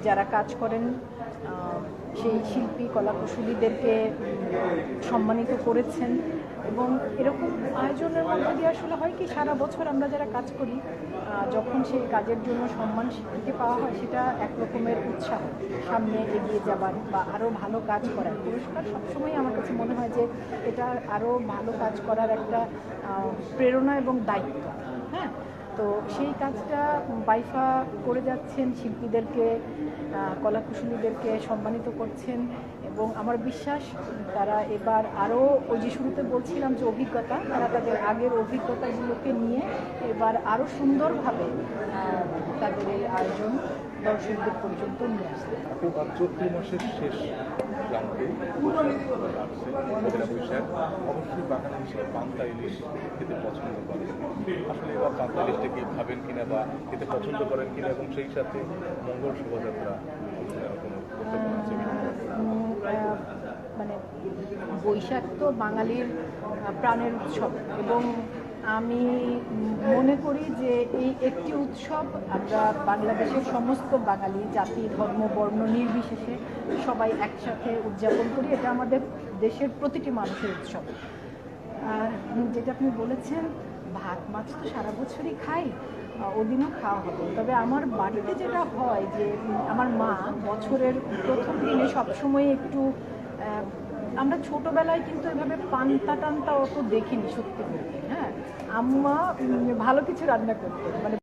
যারা কাজ করেন সেই শিল্পী কলাকুশলীদেরকে সম্মানিত করেছেন। এবং এরকম আয়োজনের মধ্যে দিয়ে আসলে হয় কি, সারা বছর আমরা যারা কাজ করি যখন সেই কাজের জন্য সম্মান স্বীকৃতি পাওয়া হয়, সেটা এক রকমের উৎসাহ সামনে এগিয়ে যাবার বা আরও ভালো কাজ করার। পুরস্কার সবসময় আমার কাছে মনে হয় যে এটা আরও ভালো কাজ করার একটা প্রেরণা এবং দায়িত্ব। হ্যাঁ, তো সেই কাজটা বাইফা করে যাচ্ছেন, শিল্পীদেরকে কলাকুশলীদেরকে সম্মানিত করছেন। এবং আমার বিশ্বাস তারা এবার আরও, ওই যে শুরুতে বলছিলাম যে অভিজ্ঞতা, তারা তাদের আগের অভিজ্ঞতাগুলোকে নিয়ে এবার আরও সুন্দরভাবে তাদের এই আয়োজন দর্শকদের পর্যন্ত নিয়ে আসবে। চৈত্র মাসের শেষ প্রান্তে বৈশাখ অবশ্যই বাগান হিসেবে পান্তা ইলিশ খেতে পছন্দ করেন। আসলে এবার পান্তা ইলিশটা কি খাবেন কিনা বা খেতে পছন্দ করেন কিনা, এবং সেই সাথে মঙ্গল শোভাযাত্রা মানে বৈশাখ তো বাঙালির প্রাণের উৎসব, এবং আমি মনে করি যে এই একটি উৎসব আমরা বাংলাদেশের সমস্ত বাঙালি জাতি ধর্ম বর্ণ নির্বিশেষে সবাই একসাথে উদযাপন করি। এটা আমাদের দেশের প্রতিটি মানুষের উৎসব। আর যেটা আপনি বলেছেন, ভাত মাছ তো সারা বছরই খাই, ওদিনও খাওয়া হবে। তবে আমার বাড়িতে যেটা হয় যে আমার মা বছরের প্রথম দিনে সবসময় একটু, আমরা ছোটোবেলায় কিন্তু এভাবে পান্তা টান্তা অত দেখিনি সত্যি বলতে। হ্যাঁ, আম্মা ভালো কিছু রান্না করতেন, মানে